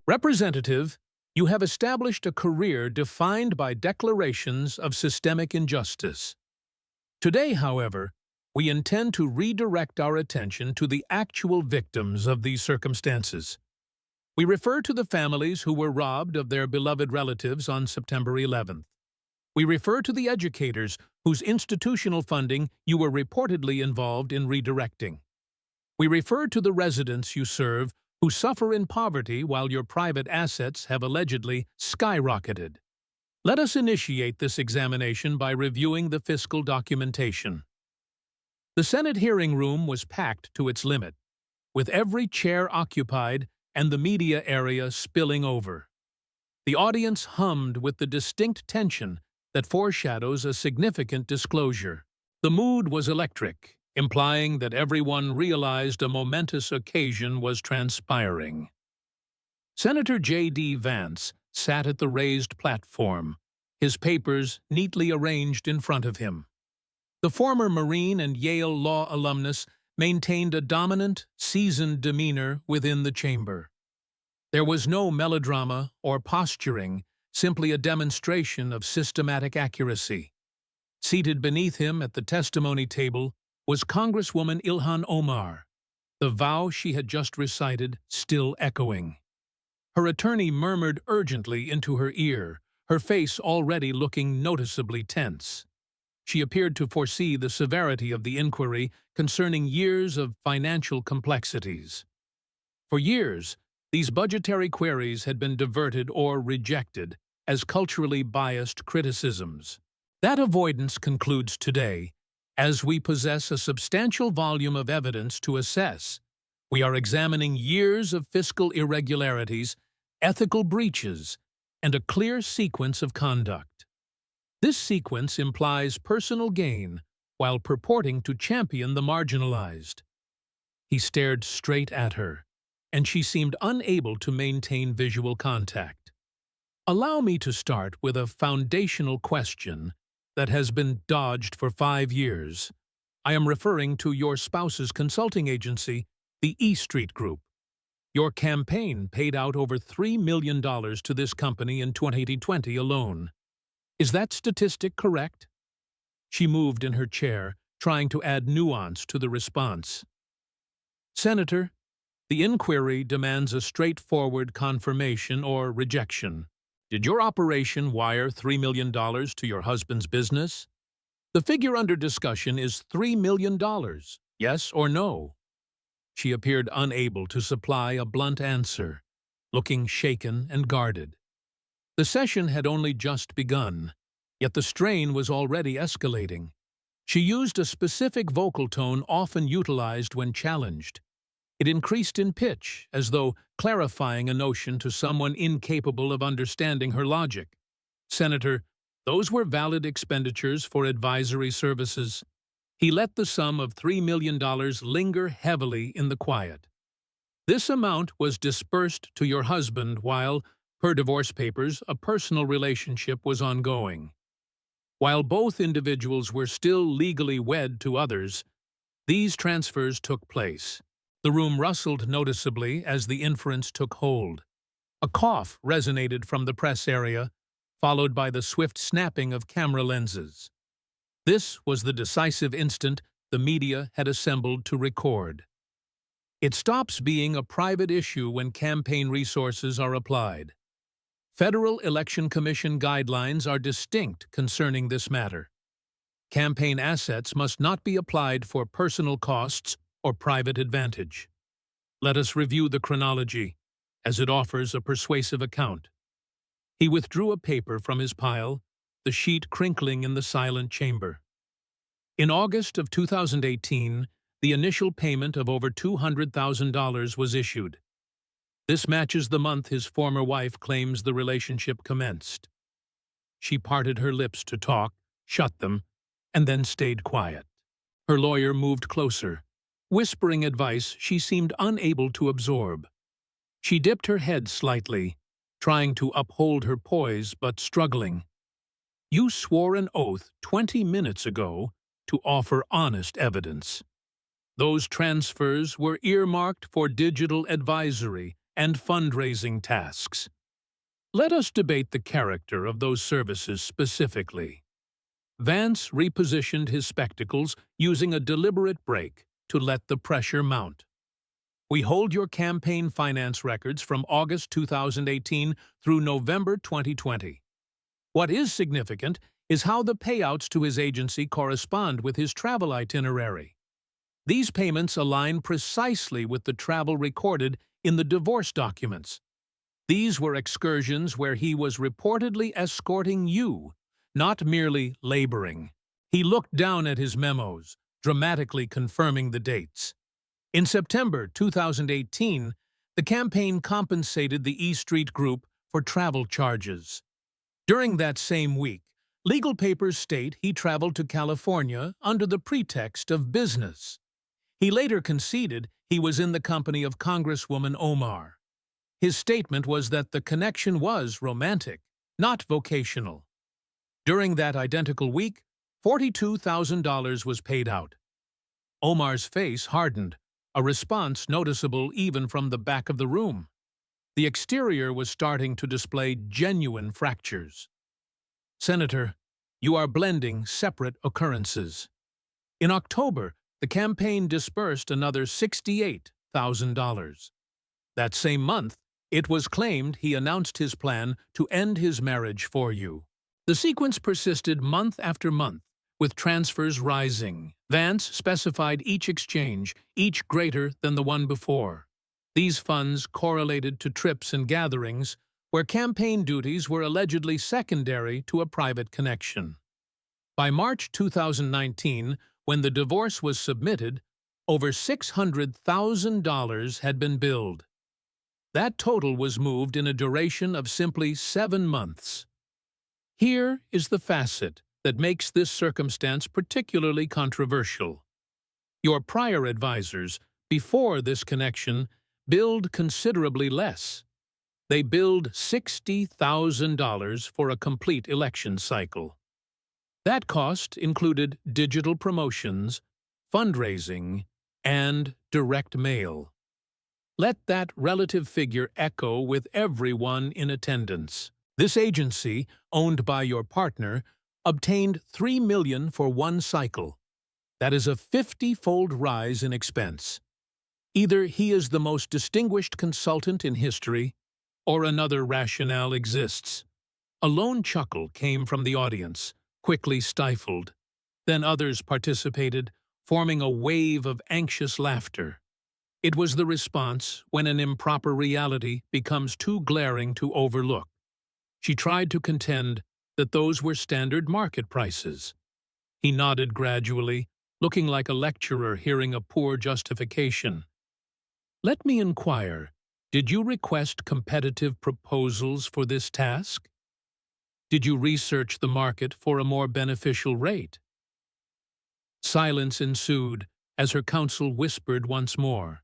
Representative, you have established a career defined by declarations of systemic injustice. Today, however, we intend to redirect our attention to the actual victims of these circumstances. We refer to the families who were robbed of their beloved relatives on September 11th. We refer to the educators whose institutional funding you were reportedly involved in redirecting. We refer to the residents you serve who suffer in poverty while your private assets have allegedly skyrocketed. Let us initiate this examination by reviewing the fiscal documentation. The Senate hearing room was packed to its limit, with every chair occupied and the media area spilling over. The audience hummed with the distinct tension that foreshadows a significant disclosure. The mood was electric, implying that everyone realized a momentous occasion was transpiring. Senator J.D. Vance sat at the raised platform, his papers neatly arranged in front of him. The former Marine and Yale law alumnus maintained a dominant, seasoned demeanor within the chamber. There was no melodrama or posturing, simply a demonstration of systematic accuracy. Seated beneath him at the testimony table was Congresswoman Ilhan Omar, the vow she had just recited still echoing. Her attorney murmured urgently into her ear, her face already looking noticeably tense. She appeared to foresee the severity of the inquiry concerning years of financial complexities. For years, these budgetary queries had been diverted or rejected as culturally biased criticisms. That avoidance concludes today, as we possess a substantial volume of evidence to assess. We are examining years of fiscal irregularities, ethical breaches, and a clear sequence of conduct. This sequence implies personal gain while purporting to champion the marginalized. He stared straight at her, and she seemed unable to maintain visual contact. Allow me to start with a foundational question that has been dodged for 5 years. I am referring to your spouse's consulting agency, the E Street Group. Your campaign paid out over $3 million to this company in 2020 alone. Is that statistic correct? She moved in her chair, trying to add nuance to the response. Senator, the inquiry demands a straightforward confirmation or rejection. Did your operation wire $3 million to your husband's business? The figure under discussion is $3 million, yes or no? She appeared unable to supply a blunt answer, looking shaken and guarded. The session had only just begun, yet the strain was already escalating. She used a specific vocal tone often utilized when challenged. It increased in pitch, as though clarifying a notion to someone incapable of understanding her logic. Senator, those were valid expenditures for advisory services. He let the sum of $3 million linger heavily in the quiet. This amount was dispersed to your husband while, per divorce papers, a personal relationship was ongoing. While both individuals were still legally wed to others, these transfers took place. The room rustled noticeably as the inference took hold. A cough resonated from the press area, followed by the swift snapping of camera lenses. This was the decisive instant the media had assembled to record. It stops being a private issue when campaign resources are applied. Federal Election Commission guidelines are distinct concerning this matter. Campaign assets must not be applied for personal costs or private advantage. Let us review the chronology, as it offers a persuasive account. He withdrew a paper from his pile, the sheet crinkling in the silent chamber. In August of 2018, the initial payment of over $200,000 was issued. This matches the month his former wife claims the relationship commenced. She parted her lips to talk, shut them, and then stayed quiet. Her lawyer moved closer, whispering advice she seemed unable to absorb. She dipped her head slightly, trying to uphold her poise but struggling. You swore an oath 20 minutes ago to offer honest evidence. Those transfers were earmarked for digital advisory and fundraising tasks. Let us debate the character of those services specifically. Vance repositioned his spectacles using a deliberate break to let the pressure mount. We hold your campaign finance records from August 2018 through November 2020. What is significant is how the payouts to his agency correspond with his travel itinerary. These payments align precisely with the travel recorded in the divorce documents. These were excursions where he was reportedly escorting you, not merely laboring. He looked down at his memos, dramatically confirming the dates. In September 2018, the campaign compensated the E Street Group for travel charges. During that same week, legal papers state he traveled to California under the pretext of business. He later conceded he was in the company of Congresswoman Omar. His statement was that the connection was romantic, not vocational. During that identical week, $42,000 was paid out. Omar's face hardened, a response noticeable even from the back of the room. The exterior was starting to display genuine fractures. Senator, you are blending separate occurrences. In October, the campaign disbursed another $68,000. That same month, it was claimed he announced his plan to end his marriage for you. The sequence persisted month after month, with transfers rising. Vance specified each exchange, each greater than the one before. These funds correlated to trips and gatherings where campaign duties were allegedly secondary to a private connection. By March 2019, when the divorce was submitted, over $600,000 had been billed. That total was moved in a duration of simply 7 months. Here is the facet that makes this circumstance particularly controversial. Your prior advisors, before this connection, billed considerably less. They billed $60,000 for a complete election cycle. That cost included digital promotions, fundraising, and direct mail. Let that relative figure echo with everyone in attendance. This agency, owned by your partner, obtained $3 million for one cycle. That is a 50-fold rise in expense. Either he is the most distinguished consultant in history, or another rationale exists. A lone chuckle came from the audience, quickly stifled. Then others participated, forming a wave of anxious laughter. It was the response when an improper reality becomes too glaring to overlook. She tried to contend that those were standard market prices. He nodded gradually, looking like a lecturer hearing a poor justification. Let me inquire, did you request competitive proposals for this task? Did you research the market for a more beneficial rate? Silence ensued as her counsel whispered once more.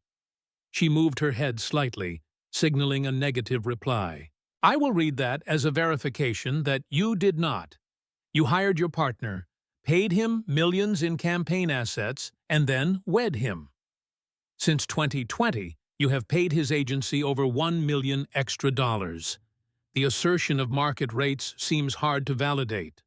She moved her head slightly, signaling a negative reply. I will read that as a verification that you did not. You hired your partner, paid him millions in campaign assets, and then wed him. Since 2020, you have paid his agency over $1 million extra. The assertion of market rates seems hard to validate.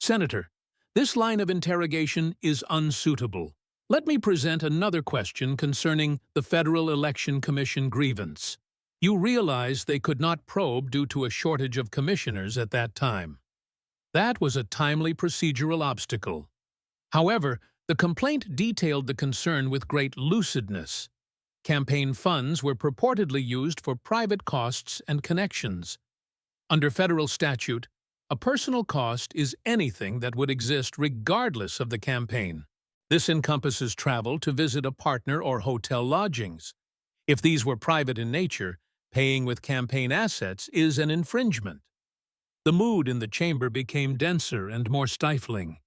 Senator, this line of interrogation is unsuitable. Let me present another question concerning the Federal Election Commission grievance. You realize they could not probe due to a shortage of commissioners at that time. That was a timely procedural obstacle. However, the complaint detailed the concern with great lucidness. Campaign funds were purportedly used for private costs and connections. Under federal statute, a personal cost is anything that would exist regardless of the campaign. This encompasses travel to visit a partner or hotel lodgings. If these were private in nature, paying with campaign assets is an infringement. The mood in the chamber became denser and more stifling.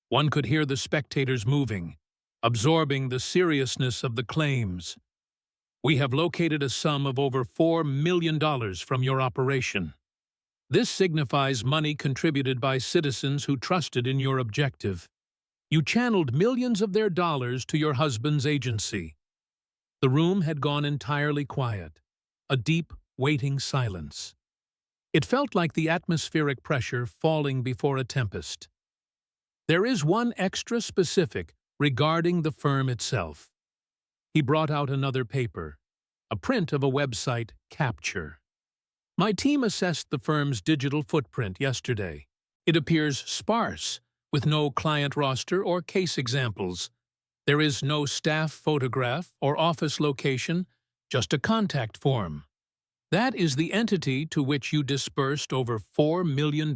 One could hear the spectators moving, absorbing the seriousness of the claims. We have located a sum of over $4 million from your operation. This signifies money contributed by citizens who trusted in your objective. You channeled millions of their dollars to your husband's agency. The room had gone entirely quiet. a deep, waiting silence. It felt like the atmospheric pressure falling before a tempest. There is one extra specific regarding the firm itself. He brought out another paper, a print of a website capture. My team assessed the firm's digital footprint yesterday. It appears sparse, with no client roster or case examples. There is no staff photograph or office location, just a contact form. That is the entity to which you disbursed over $4 million.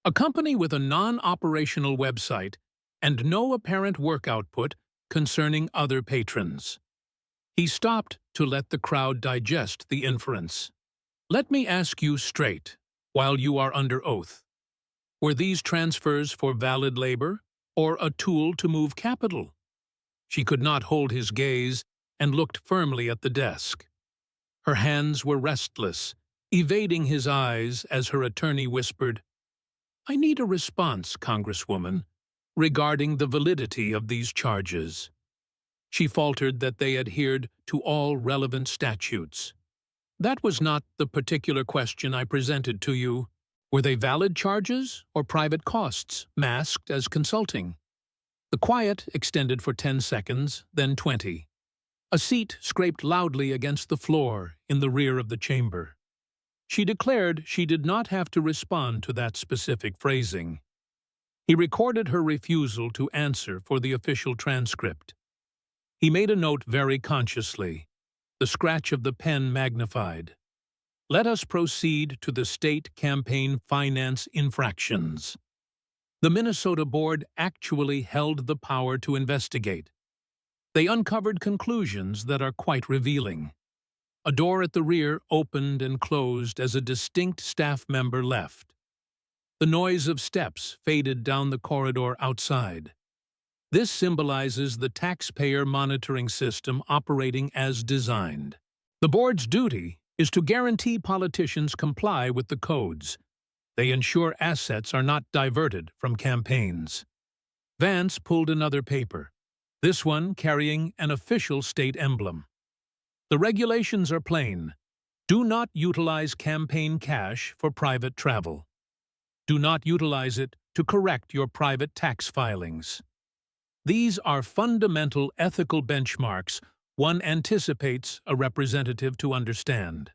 A company with a non-operational website and no apparent work output concerning other patrons. He stopped to let the crowd digest the inference. Let me ask you straight, while you are under oath. Were these transfers for valid labor or a tool to move capital? She could not hold his gaze and looked firmly at the desk. Her hands were restless, evading his eyes as her attorney whispered, "I need a response, Congresswoman, regarding the validity of these charges." She faltered that they adhered to all relevant statutes. "That was not the particular question I presented to you. Were they valid charges or private costs, masked as consulting?" The quiet extended for 10 seconds, then 20. A seat scraped loudly against the floor in the rear of the chamber. She declared she did not have to respond to that specific phrasing. He recorded her refusal to answer for the official transcript. He made a note very consciously, the scratch of the pen magnified. "Let us proceed to the state campaign finance infractions." The Minnesota board actually held the power to investigate. They uncovered conclusions that are quite revealing. A door at the rear opened and closed as a distinct staff member left. The noise of steps faded down the corridor outside. This symbolizes the taxpayer monitoring system operating as designed. The board's duty is to guarantee politicians comply with the codes. They ensure assets are not diverted from campaigns. Vance pulled another paper, this one carrying an official state emblem. The regulations are plain. Do not utilize campaign cash for private travel. Do not utilize it to correct your private tax filings. These are fundamental ethical benchmarks one anticipates a representative to understand.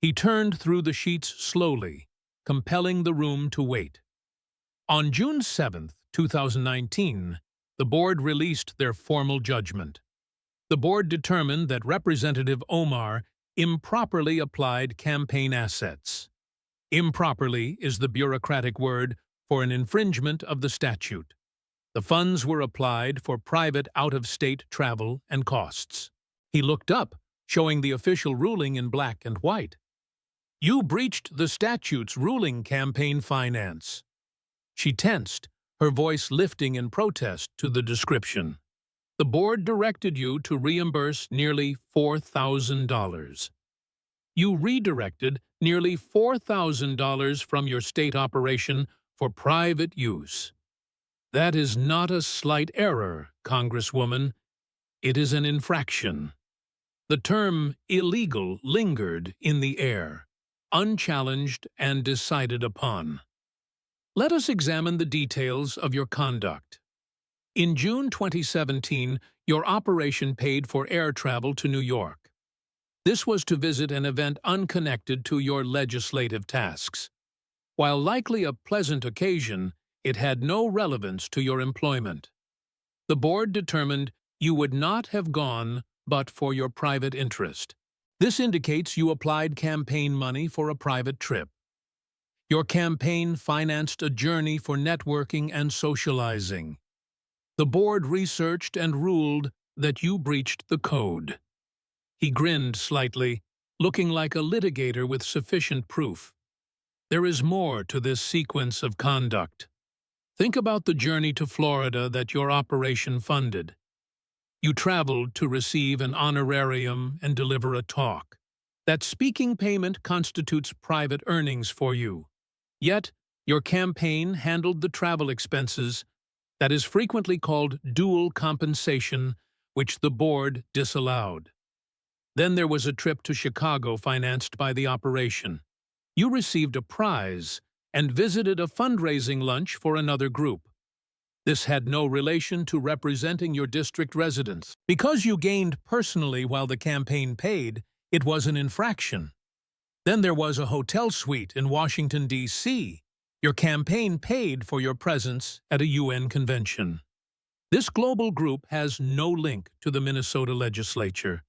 He turned through the sheets slowly, compelling the room to wait. On June 7, 2019, the board released their formal judgment. The board determined that Representative Omar improperly applied campaign assets. Improperly is the bureaucratic word for an infringement of the statute. The funds were applied for private out-of-state travel and costs. He looked up, showing the official ruling in black and white. "You breached the statute's ruling campaign finance." She tensed, her voice lifting in protest to the description. "The board directed you to reimburse nearly $4,000. You redirected nearly $4,000 from your state operation for private use. That is not a slight error, Congresswoman. It is an infraction." The term illegal lingered in the air, unchallenged and decided upon. Let us examine the details of your conduct. In June 2017, your operation paid for air travel to New York. This was to visit an event unconnected to your legislative tasks. While likely a pleasant occasion, it had no relevance to your employment. The board determined you would not have gone but for your private interest. This indicates you applied campaign money for a private trip. Your campaign financed a journey for networking and socializing. The board researched and ruled that you breached the code. He grinned slightly, looking like a litigator with sufficient proof. There is more to this sequence of conduct. Think about the journey to Florida that your operation funded. You traveled to receive an honorarium and deliver a talk. That speaking payment constitutes private earnings for you. Yet, your campaign handled the travel expenses. That is frequently called dual compensation, which the board disallowed. Then there was a trip to Chicago financed by the operation. You received a prize and visited a fundraising lunch for another group. This had no relation to representing your district residents. Because you gained personally while the campaign paid, it was an infraction. Then there was a hotel suite in Washington, D.C. Your campaign paid for your presence at a UN convention. This global group has no link to the Minnesota legislature.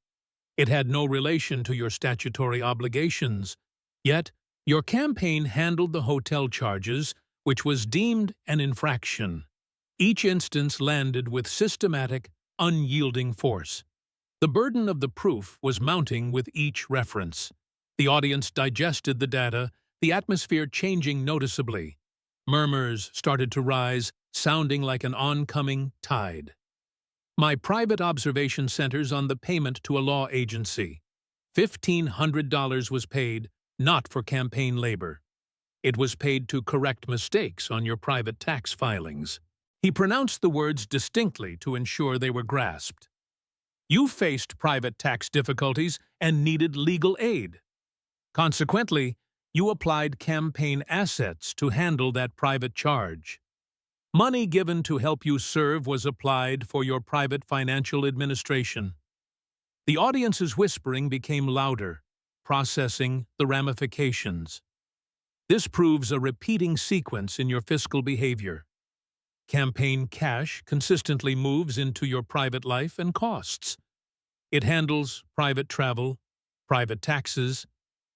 It had no relation to your statutory obligations. Yet, your campaign handled the hotel charges, which was deemed an infraction. Each instance landed with systematic, unyielding force. The burden of the proof was mounting with each reference. The audience digested the data, the atmosphere changing noticeably. Murmurs started to rise, sounding like an oncoming tide. My private observation centers on the payment to a law agency. $1,500 was paid, not for campaign labor. It was paid to correct mistakes on your private tax filings. He pronounced the words distinctly to ensure they were grasped. You faced private tax difficulties and needed legal aid. Consequently, you applied campaign assets to handle that private charge. Money given to help you serve was applied for your private financial administration. The audience's whispering became louder, processing the ramifications. This proves a repeating sequence in your fiscal behavior. Campaign cash consistently moves into your private life and costs. It handles private travel, private taxes,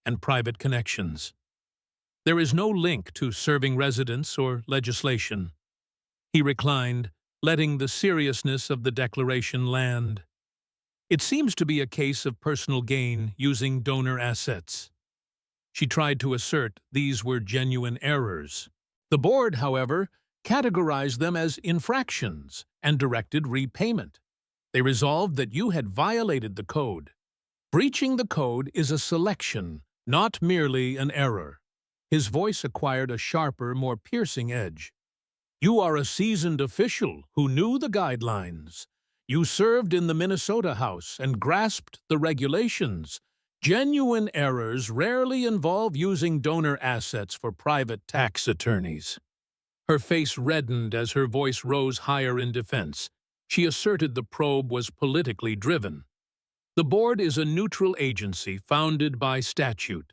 and private connections. There is no link to serving residents or legislation. He reclined, letting the seriousness of the declaration land. It seems to be a case of personal gain using donor assets. She tried to assert these were genuine errors. The board, however, categorized them as infractions and directed repayment. They resolved that you had violated the code. Breaching the code is a selection, not merely an error. His voice acquired a sharper, more piercing edge. You are a seasoned official who knew the guidelines. You served in the Minnesota House and grasped the regulations. Genuine errors rarely involve using donor assets for private tax attorneys. Her face reddened as her voice rose higher in defense. She asserted the probe was politically driven. The board is a neutral agency founded by statute.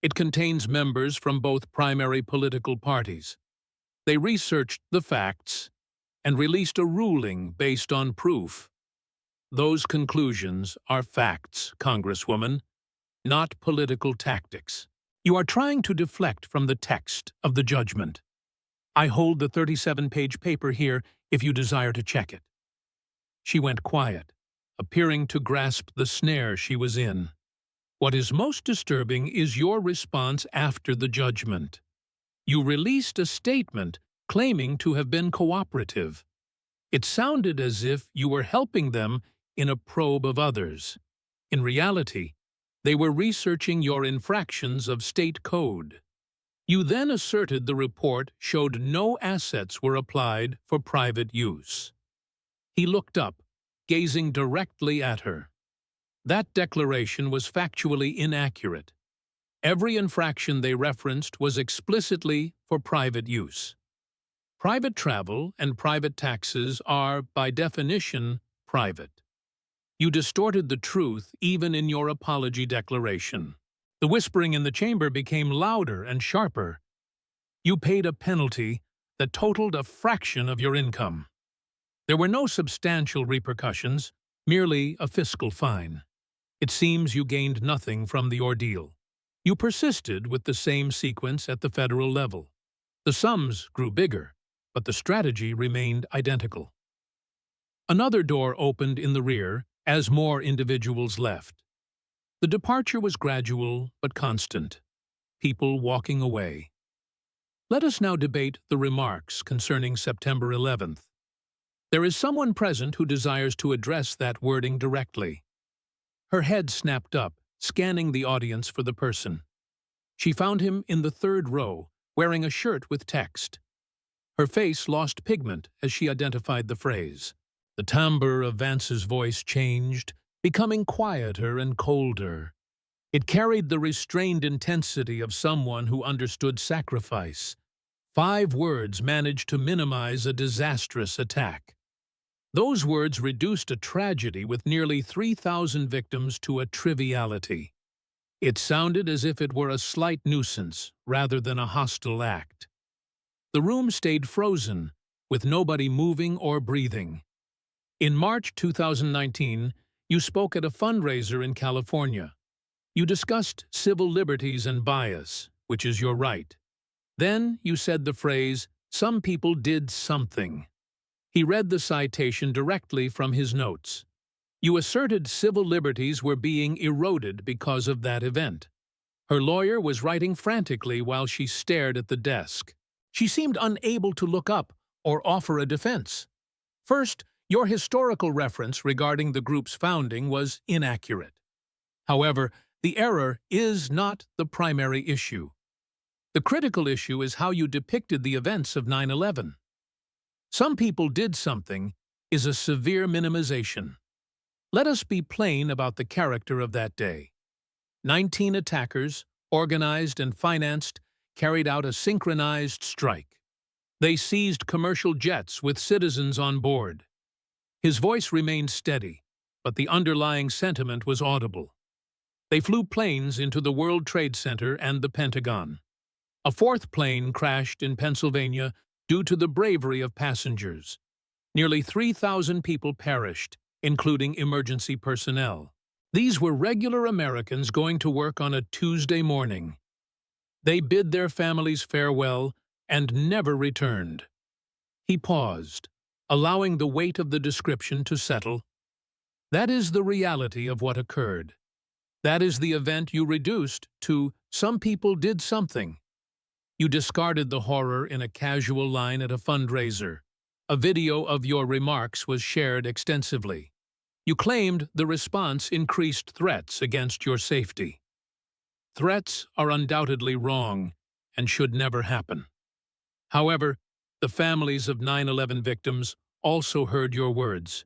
It contains members from both primary political parties. They researched the facts and released a ruling based on proof. Those conclusions are facts, Congresswoman, not political tactics. You are trying to deflect from the text of the judgment. I hold the 37-page paper here if you desire to check it. She went quiet, appearing to grasp the snare she was in. What is most disturbing is your response after the judgment. You released a statement claiming to have been cooperative. It sounded as if you were helping them in a probe of others. In reality, they were researching your infractions of state code. You then asserted the report showed no assets were applied for private use. He looked up, gazing directly at her. That declaration was factually inaccurate. Every infraction they referenced was explicitly for private use. Private travel and private taxes are, by definition, private. You distorted the truth even in your apology declaration. The whispering in the chamber became louder and sharper. You paid a penalty that totaled a fraction of your income. There were no substantial repercussions, merely a fiscal fine. It seems you gained nothing from the ordeal. You persisted with the same sequence at the federal level. The sums grew bigger, but the strategy remained identical. Another door opened in the rear as more individuals left. The departure was gradual but constant, people walking away. Let us now debate the remarks concerning September 11th. There is someone present who desires to address that wording directly. Her head snapped up, scanning the audience for the person. She found him in the third row, wearing a shirt with text. Her face lost pigment as she identified the phrase. The timbre of Vance's voice changed. becoming quieter and colder. It carried the restrained intensity of someone who understood sacrifice. 5 words managed to minimize a disastrous attack. Those words reduced a tragedy with nearly 3,000 victims to a triviality. It sounded as if it were a slight nuisance rather than a hostile act. The room stayed frozen, with nobody moving or breathing. In March 2019, you spoke at a fundraiser in California. You discussed civil liberties and bias, which is your right. Then you said the phrase, "Some people did something." He read the citation directly from his notes. You asserted civil liberties were being eroded because of that event. Her lawyer was writing frantically while she stared at the desk. She seemed unable to look up or offer a defense. First, your historical reference regarding the group's founding was inaccurate. However, the error is not the primary issue. The critical issue is how you depicted the events of 9/11. Some people did something is a severe minimization. Let us be plain about the character of that day. 19 attackers, organized and financed, carried out a synchronized strike. They seized commercial jets with citizens on board. His voice remained steady, but the underlying sentiment was audible. They flew planes into the World Trade Center and the Pentagon. A 4th plane crashed in Pennsylvania due to the bravery of passengers. Nearly 3,000 people perished, including emergency personnel. These were regular Americans going to work on a Tuesday morning. They bid their families farewell and never returned. He paused, allowing the weight of the description to settle. That is the reality of what occurred. That is the event you reduced to "some people did something." You discarded the horror in a casual line at a fundraiser. A video of your remarks was shared extensively. You claimed the response increased threats against your safety. Threats are undoubtedly wrong and should never happen. However, the families of 9/11 victims also heard your words.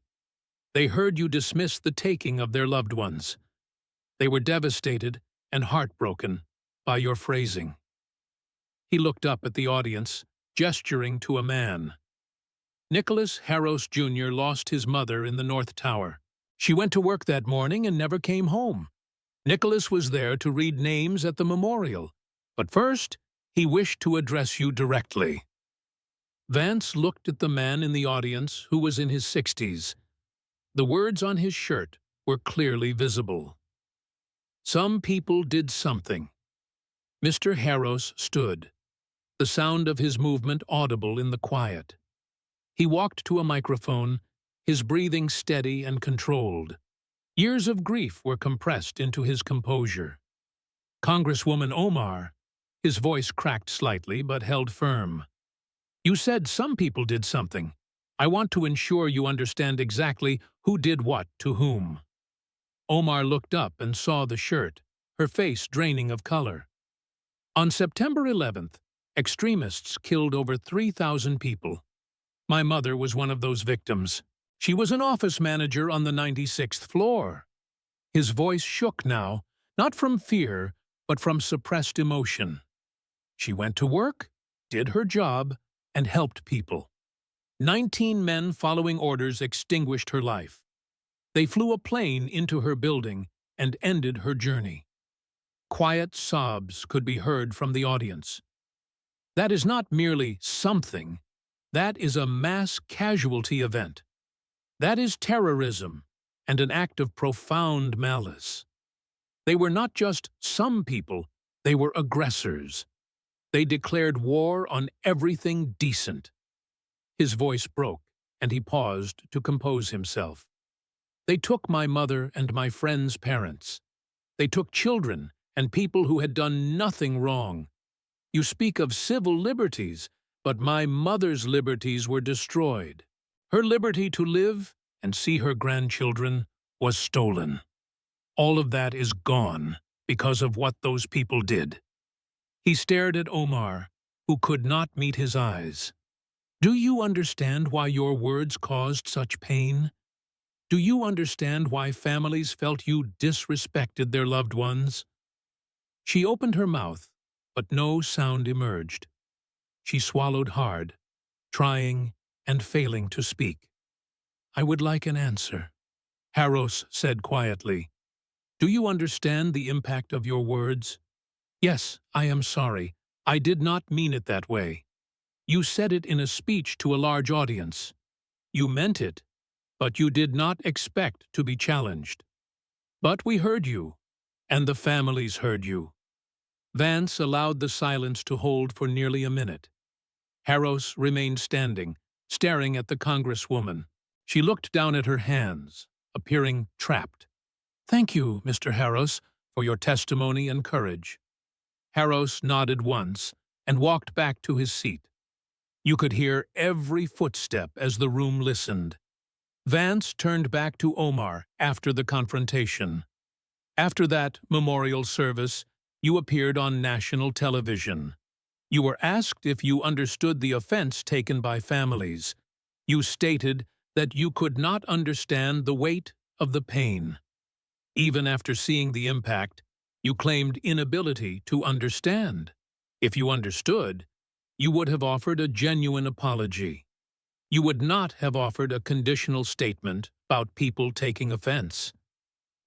They heard you dismiss the taking of their loved ones. They were devastated and heartbroken by your phrasing. He looked up at the audience, gesturing to a man. Nicholas Harros Jr. lost his mother in the North Tower. She went to work that morning and never came home. Nicholas was there to read names at the memorial, but first, he wished to address you directly. Vance looked at the man in the audience who was in his 60s. The words on his shirt were clearly visible. Some people did something. Mr. Harros stood, the sound of his movement audible in the quiet. He walked to a microphone, his breathing steady and controlled. Years of grief were compressed into his composure. Congresswoman Omar, his voice cracked slightly but held firm. You said some people did something. I want to ensure you understand exactly who did what to whom. Omar looked up and saw the shirt, her face draining of color. On September 11th, extremists killed over 3,000 people. My mother was one of those victims. She was an office manager on the 96th floor. His voice shook now, not from fear, but from suppressed emotion. She went to work, did her job, and helped people. 19 men following orders extinguished her life. They flew a plane into her building and ended her journey. Quiet sobs could be heard from the audience. That is not merely something. That is a mass casualty event. That is terrorism and an act of profound malice. They were not just some people, they were aggressors. They declared war on everything decent. His voice broke, and he paused to compose himself. They took my mother and my friend's parents. They took children and people who had done nothing wrong. You speak of civil liberties, but my mother's liberties were destroyed. Her liberty to live and see her grandchildren was stolen. All of that is gone because of what those people did. He stared at Omar, who could not meet his eyes. Do you understand why your words caused such pain? Do you understand why families felt you disrespected their loved ones? She opened her mouth, but no sound emerged. She swallowed hard, trying and failing to speak. I would like an answer, Haros said quietly. Do you understand the impact of your words? Yes, I am sorry. I did not mean it that way. You said it in a speech to a large audience. You meant it, but you did not expect to be challenged. But we heard you, and the families heard you. Vance allowed the silence to hold for nearly a minute. Haros remained standing, staring at the Congresswoman. She looked down at her hands, appearing trapped. Thank you, Mr. Haros, for your testimony and courage. Haros nodded once and walked back to his seat. You could hear every footstep as the room listened. Vance turned back to Omar after the confrontation. After that memorial service, you appeared on national television. You were asked if you understood the offense taken by families. You stated that you could not understand the weight of the pain. Even after seeing the impact, you claimed inability to understand. If you understood, you would have offered a genuine apology. You would not have offered a conditional statement about people taking offense.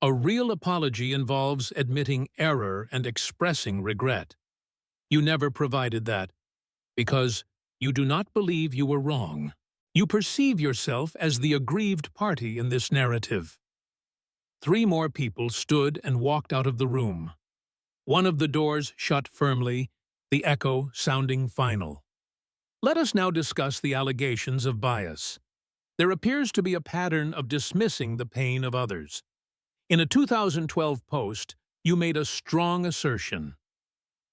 A real apology involves admitting error and expressing regret. You never provided that because you do not believe you were wrong. You perceive yourself as the aggrieved party in this narrative. 3 more people stood and walked out of the room. One of the doors shut firmly, the echo sounding final. Let us now discuss the allegations of bias. There appears to be a pattern of dismissing the pain of others. In a 2012 post, you made a strong assertion.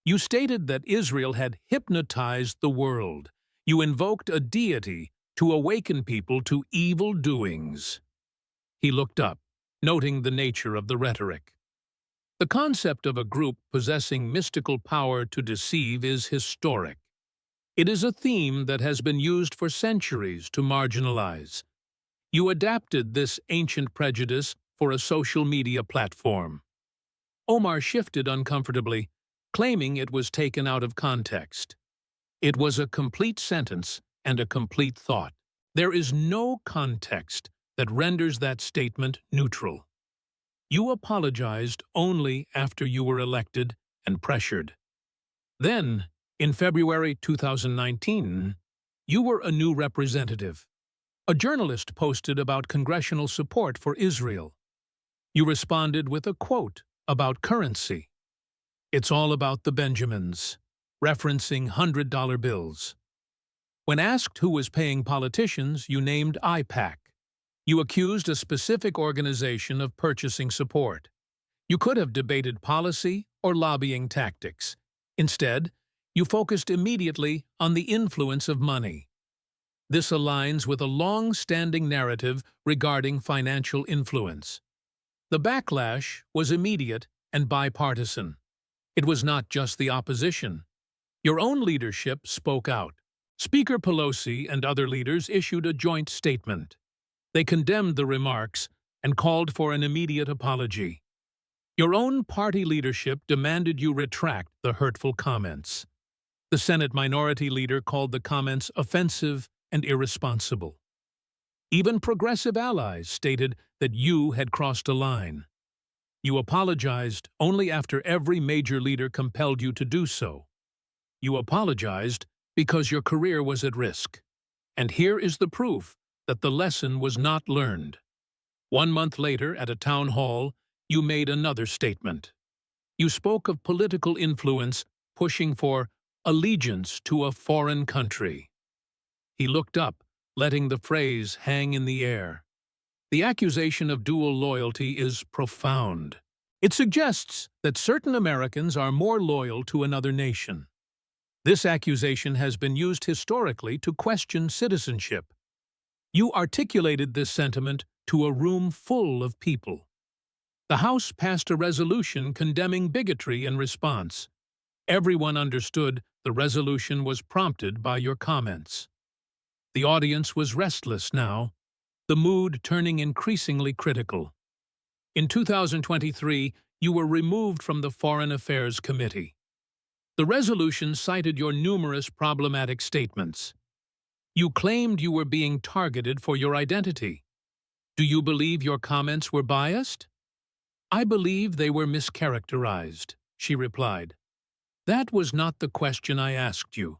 You stated that Israel had hypnotized the world. You invoked a deity to awaken people to evil doings. He looked up, noting the nature of the rhetoric. The concept of a group possessing mystical power to deceive is historic. It is a theme that has been used for centuries to marginalize. You adapted this ancient prejudice for a social media platform. Omar shifted uncomfortably, claiming it was taken out of context. It was a complete sentence and a complete thought. There is no context that renders that statement neutral. You apologized only after you were elected and pressured. Then, in February 2019, you were a new representative. A journalist posted about congressional support for Israel. You responded with a quote about currency. It's all about the Benjamins, referencing $100 bills. When asked who was paying politicians, you named IPAC. You accused a specific organization of purchasing support. You could have debated policy or lobbying tactics. Instead, you focused immediately on the influence of money. This aligns with a long-standing narrative regarding financial influence. The backlash was immediate and bipartisan. It was not just the opposition. Your own leadership spoke out. Speaker Pelosi and other leaders issued a joint statement. They condemned the remarks and called for an immediate apology. Your own party leadership demanded you retract the hurtful comments. The Senate Minority Leader called the comments offensive and irresponsible. Even progressive allies stated that you had crossed a line. You apologized only after every major leader compelled you to do so. You apologized because your career was at risk. And here is the proof that the lesson was not learned. 1 month later, at a town hall, you made another statement. You spoke of political influence pushing for allegiance to a foreign country. He looked up, letting the phrase hang in the air. The accusation of dual loyalty is profound. It suggests that certain Americans are more loyal to another nation. This accusation has been used historically to question citizenship. You articulated this sentiment to a room full of people. The House passed a resolution condemning bigotry in response. Everyone understood the resolution was prompted by your comments. The audience was restless now. the mood turning increasingly critical. In 2023, you were removed from the Foreign Affairs Committee. The resolution cited your numerous problematic statements. You claimed you were being targeted for your identity. Do you believe your comments were biased? I believe they were mischaracterized, she replied. That was not the question I asked you.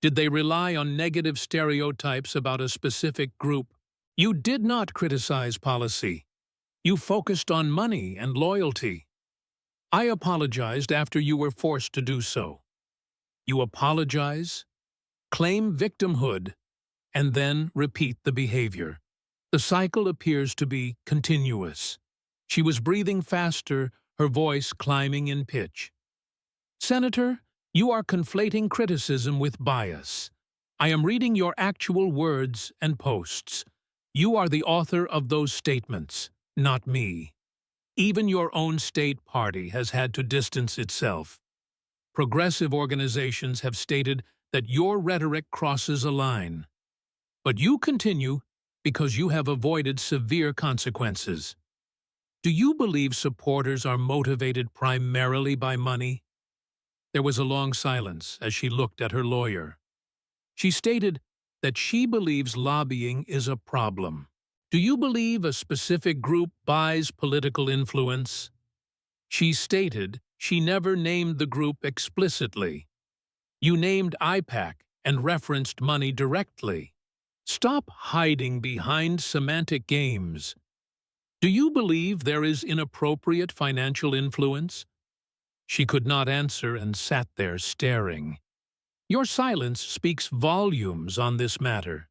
Did they rely on negative stereotypes about a specific group? You did not criticize policy. You focused on money and loyalty. I apologized after you were forced to do so. You apologize, claim victimhood, and then repeat the behavior. The cycle appears to be continuous. She was breathing faster, her voice climbing in pitch. Senator, you are conflating criticism with bias. I am reading your actual words and posts. You are the author of those statements, not me. Even your own state party has had to distance itself. Progressive organizations have stated that your rhetoric crosses a line. But you continue because you have avoided severe consequences. Do you believe supporters are motivated primarily by money? There was a long silence as she looked at her lawyer. She stated that she believes lobbying is a problem. Do you believe a specific group buys political influence? She stated she never named the group explicitly. You named IPAC and referenced money directly. Stop hiding behind semantic games. Do you believe there is inappropriate financial influence? She could not answer and sat there staring. Your silence speaks volumes on this matter.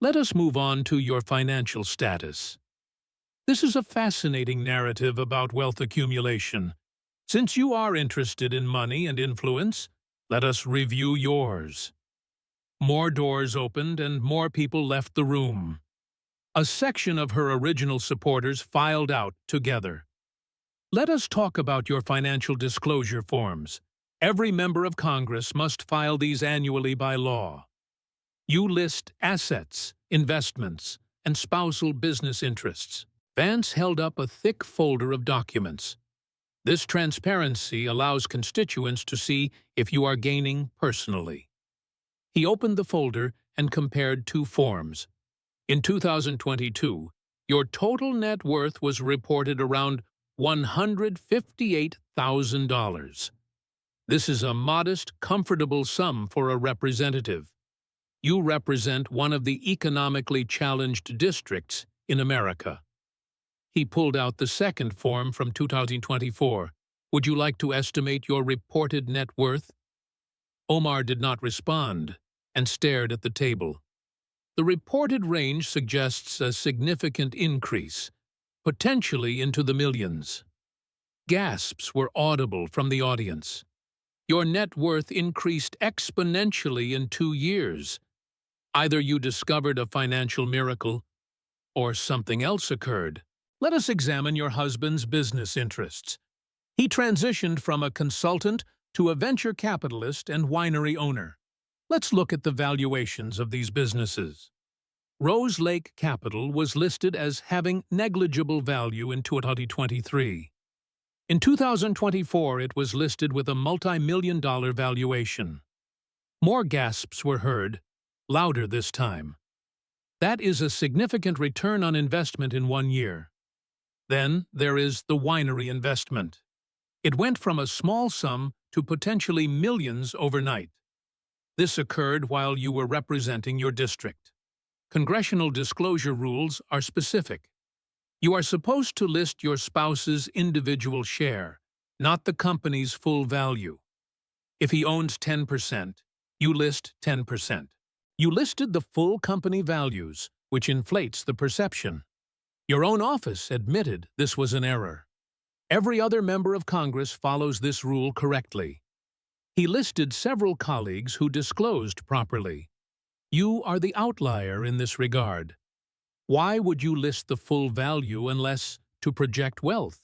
Let us move on to your financial status. This is a fascinating narrative about wealth accumulation. Since you are interested in money and influence, let us review yours. More doors opened and more people left the room. A section of her original supporters filed out together. Let us talk about your financial disclosure forms. Every member of Congress must file these annually by law. You list assets, investments, and spousal business interests. Vance held up a thick folder of documents. This transparency allows constituents to see if you are gaining personally. He opened the folder and compared two forms. In 2022, your total net worth was reported around $158,000. This is a modest, comfortable sum for a representative. You represent one of the economically challenged districts in America. He pulled out the second form from 2024. Would you like to estimate your reported net worth? Omar did not respond and stared at the table. The reported range suggests a significant increase, potentially into the millions. Gasps were audible from the audience. Your net worth increased exponentially in 2 years. Either you discovered a financial miracle, or something else occurred. Let us examine your husband's business interests. He transitioned from a consultant to a venture capitalist and winery owner. Let's look at the valuations of these businesses. Rose Lake Capital was listed as having negligible value in 2023. In 2024, it was listed with a multi-million-dollar valuation. More gasps were heard, louder this time. That is a significant return on investment in 1 year. Then there is the winery investment. It went from a small sum to potentially millions overnight. This occurred while you were representing your district. Congressional disclosure rules are specific. You are supposed to list your spouse's individual share, not the company's full value. If he owns 10%, you list 10%. You listed the full company values, which inflates the perception. Your own office admitted this was an error. Every other member of Congress follows this rule correctly. He listed several colleagues who disclosed properly. You are the outlier in this regard. Why would you list the full value unless to project wealth?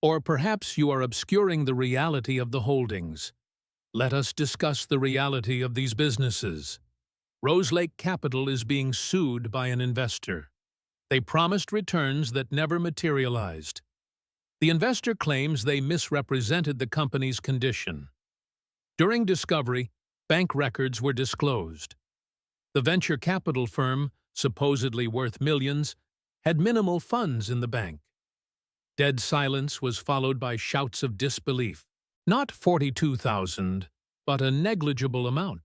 Or perhaps you are obscuring the reality of the holdings. Let us discuss the reality of these businesses. Rose Lake Capital is being sued by an investor. They promised returns that never materialized. The investor claims they misrepresented the company's condition. During discovery, bank records were disclosed. The venture capital firm, supposedly worth millions, had minimal funds in the bank. Dead silence was followed by shouts of disbelief. Not 42,000, but a negligible amount.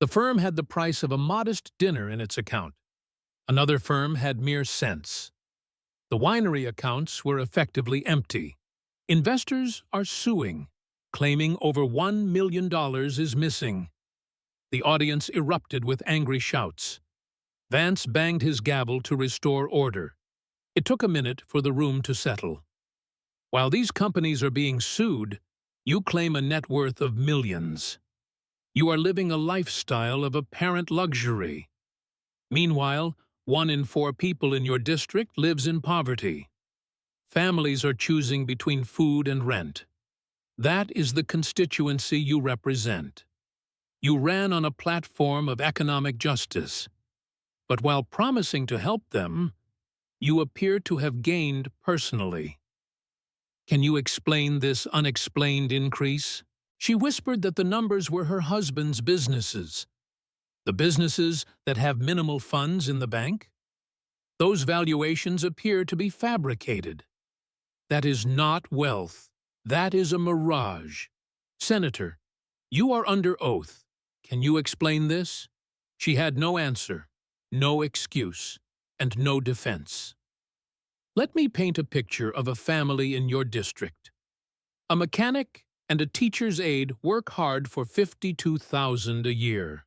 The firm had the price of a modest dinner in its account. Another firm had mere cents. The winery accounts were effectively empty. Investors are suing, claiming over $1 million is missing. The audience erupted with angry shouts. Vance banged his gavel to restore order. It took a minute for the room to settle. While these companies are being sued, you claim a net worth of millions. You are living a lifestyle of apparent luxury. Meanwhile, 1 in 4 people in your district lives in poverty. Families are choosing between food and rent. That is the constituency you represent. You ran on a platform of economic justice. But while promising to help them, you appear to have gained personally. Can you explain this unexplained increase? She whispered that the numbers were her husband's businesses. The businesses that have minimal funds in the bank? Those valuations appear to be fabricated. That is not wealth. That is a mirage. Senator, you are under oath. Can you explain this? She had no answer, no excuse, and no defense. Let me paint a picture of a family in your district. A mechanic and a teacher's aide work hard for $52,000 a year.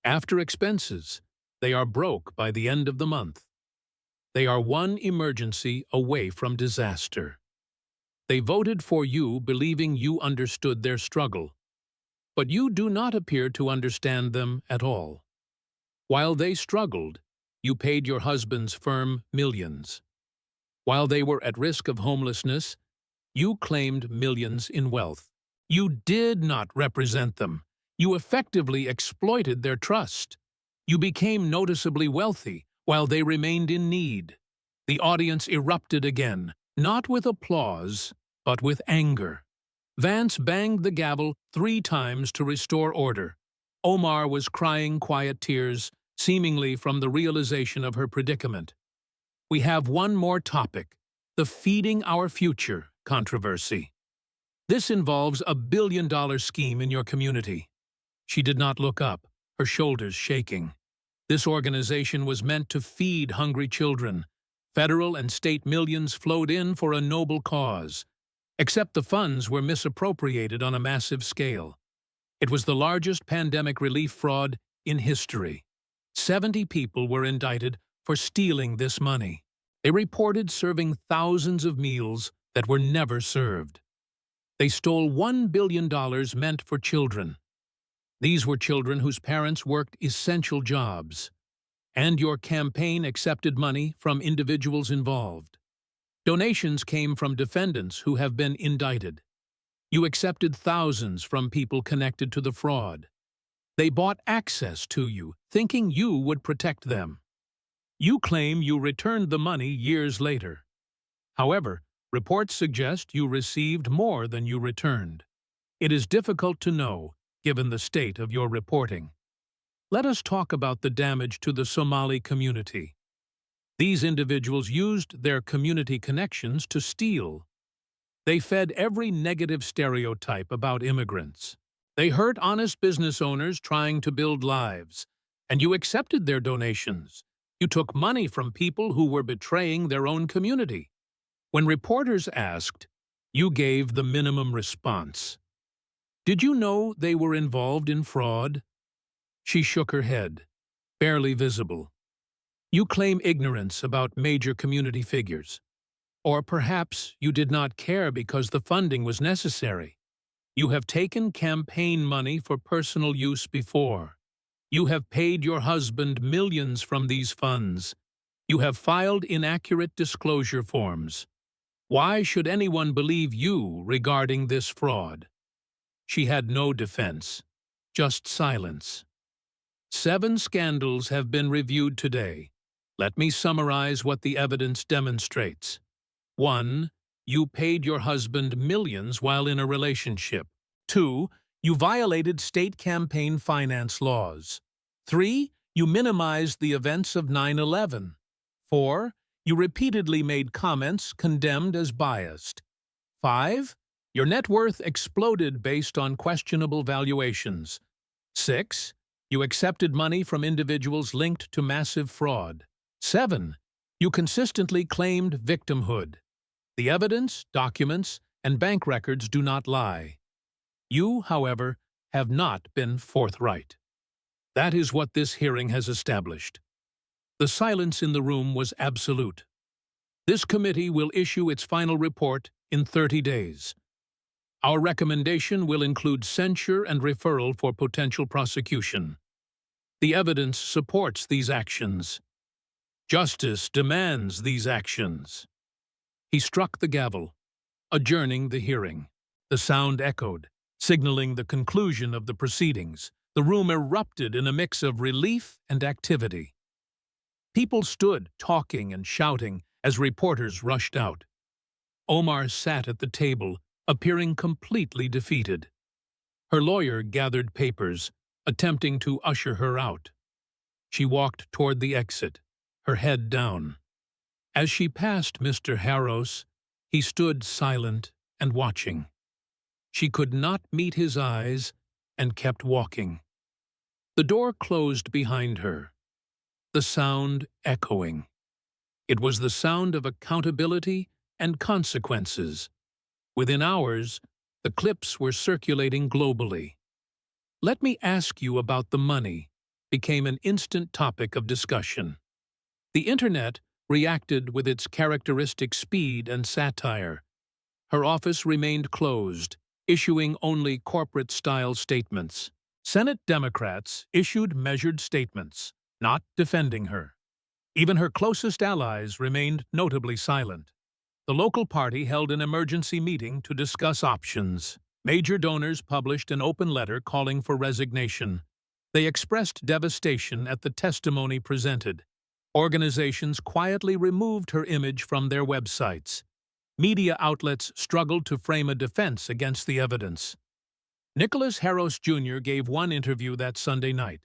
After expenses, they are broke by the end of the month. They are one emergency away from disaster. They voted for you believing you understood their struggle, but you do not appear to understand them at all. While they struggled, you paid your husband's firm millions. While they were at risk of homelessness, you claimed millions in wealth. You did not represent them. You effectively exploited their trust. You became noticeably wealthy while they remained in need. The audience erupted again, not with applause, but with anger. Vance banged the gavel 3 times to restore order. Omar was crying quiet tears, seemingly from the realization of her predicament. We have one more topic, the feeding our future controversy. This involves a billion-dollar scheme in your community. She did not look up, her shoulders shaking. This organization was meant to feed hungry children. Federal and state millions flowed in for a noble cause. Except the funds were misappropriated on a massive scale. It was the largest pandemic relief fraud in history. 70 people were indicted for stealing this money. They reported serving thousands of meals that were never served. They stole $1 billion meant for children. These were children whose parents worked essential jobs. And your campaign accepted money from individuals involved. Donations came from defendants who have been indicted. You accepted thousands from people connected to the fraud. They bought access to you, thinking you would protect them. You claim you returned the money years later. However, reports suggest you received more than you returned. It is difficult to know, given the state of your reporting. Let us talk about the damage to the Somali community. These individuals used their community connections to steal. They fed every negative stereotype about immigrants. They hurt honest business owners trying to build lives, and you accepted their donations. You took money from people who were betraying their own community. When reporters asked, you gave the minimum response. Did you know they were involved in fraud? She shook her head, barely visible. You claim ignorance about major community figures. Or perhaps you did not care because the funding was necessary. You have taken campaign money for personal use before. You have paid your husband millions from these funds. You have filed inaccurate disclosure forms. Why should anyone believe you regarding this fraud? She had no defense, just silence. 7 scandals have been reviewed today. Let me summarize what the evidence demonstrates. 1. You paid your husband millions while in a relationship. 2. You violated state campaign finance laws. 3. You minimized the events of 9/11. 4. You repeatedly made comments condemned as biased. 5. Your net worth exploded based on questionable valuations. 6. You accepted money from individuals linked to massive fraud. 7. You consistently claimed victimhood. The evidence, documents, and bank records do not lie. You, however, have not been forthright. That is what this hearing has established. The silence in the room was absolute. This committee will issue its final report in 30 days. Our recommendation will include censure and referral for potential prosecution. The evidence supports these actions. Justice demands these actions. He struck the gavel, adjourning the hearing. The sound echoed, signaling the conclusion of the proceedings. The room erupted in a mix of relief and activity. People stood, talking and shouting, as reporters rushed out. Omar sat at the table, appearing completely defeated. Her lawyer gathered papers, attempting to usher her out. She walked toward the exit, her head down. As she passed Mr. Harros, he stood silent and watching. She could not meet his eyes and kept walking. The door closed behind her, the sound echoing. It was the sound of accountability and consequences. Within hours, the clips were circulating globally. "Let me ask you about the money," became an instant topic of discussion. The Internet reacted with its characteristic speed and satire. Her office remained closed, issuing only corporate-style statements. Senate Democrats issued measured statements, not defending her. Even her closest allies remained notably silent. The local party held an emergency meeting to discuss options. Major donors published an open letter calling for resignation. They expressed devastation at the testimony presented. Organizations quietly removed her image from their websites. Media outlets struggled to frame a defense against the evidence. Nicholas Harros Jr. gave one interview that Sunday night.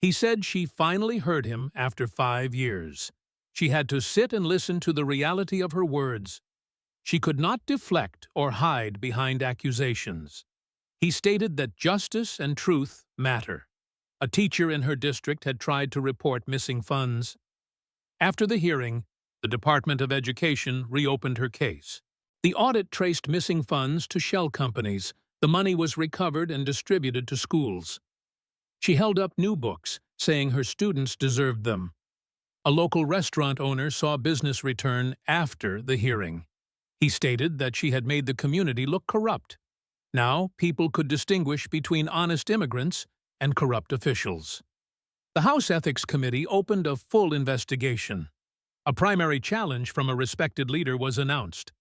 He said she finally heard him after 5 years. She had to sit and listen to the reality of her words. She could not deflect or hide behind accusations. He stated that justice and truth matter. A teacher in her district had tried to report missing funds. After the hearing, the Department of Education reopened her case. The audit traced missing funds to shell companies. The money was recovered and distributed to schools. She held up new books, saying her students deserved them. A local restaurant owner saw business return after the hearing. He stated that she had made the community look corrupt. Now, people could distinguish between honest immigrants and corrupt officials. The House Ethics Committee opened a full investigation. A primary challenge from a respected leader was announced.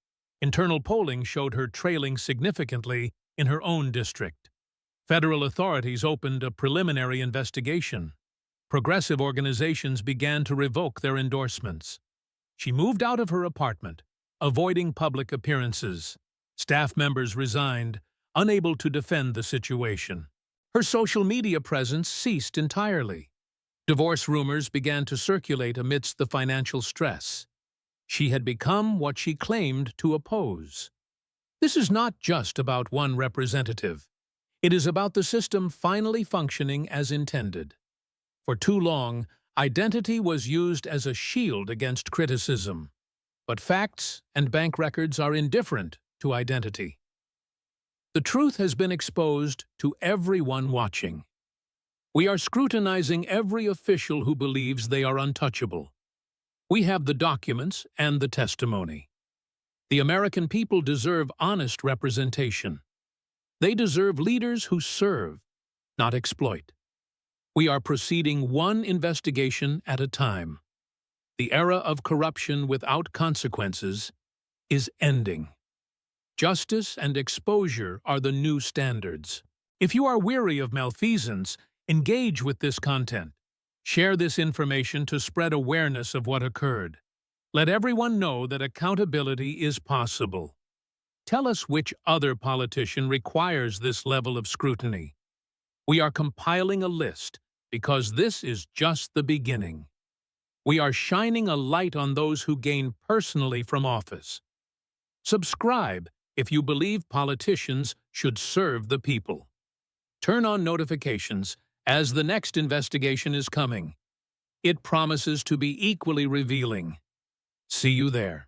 Internal polling showed her trailing significantly in her own district. Federal authorities opened a preliminary investigation. Progressive organizations began to revoke their endorsements. She moved out of her apartment, avoiding public appearances. Staff members resigned, unable to defend the situation. Her social media presence ceased entirely. Divorce rumors began to circulate amidst the financial stress. She had become what she claimed to oppose. This is not just about one representative. It is about the system finally functioning as intended. For too long, identity was used as a shield against criticism. But facts and bank records are indifferent to identity. The truth has been exposed to everyone watching. We are scrutinizing every official who believes they are untouchable. We have the documents and the testimony. The American people deserve honest representation. They deserve leaders who serve, not exploit. We are proceeding one investigation at a time. The era of corruption without consequences is ending. Justice and exposure are the new standards. If you are weary of malfeasance, engage with this content. Share this information to spread awareness of what occurred. Let everyone know that accountability is possible. Tell us which other politician requires this level of scrutiny. We are compiling a list because this is just the beginning. We are shining a light on those who gain personally from office. Subscribe if you believe politicians should serve the people. Turn on notifications as the next investigation is coming. It promises to be equally revealing. See you there.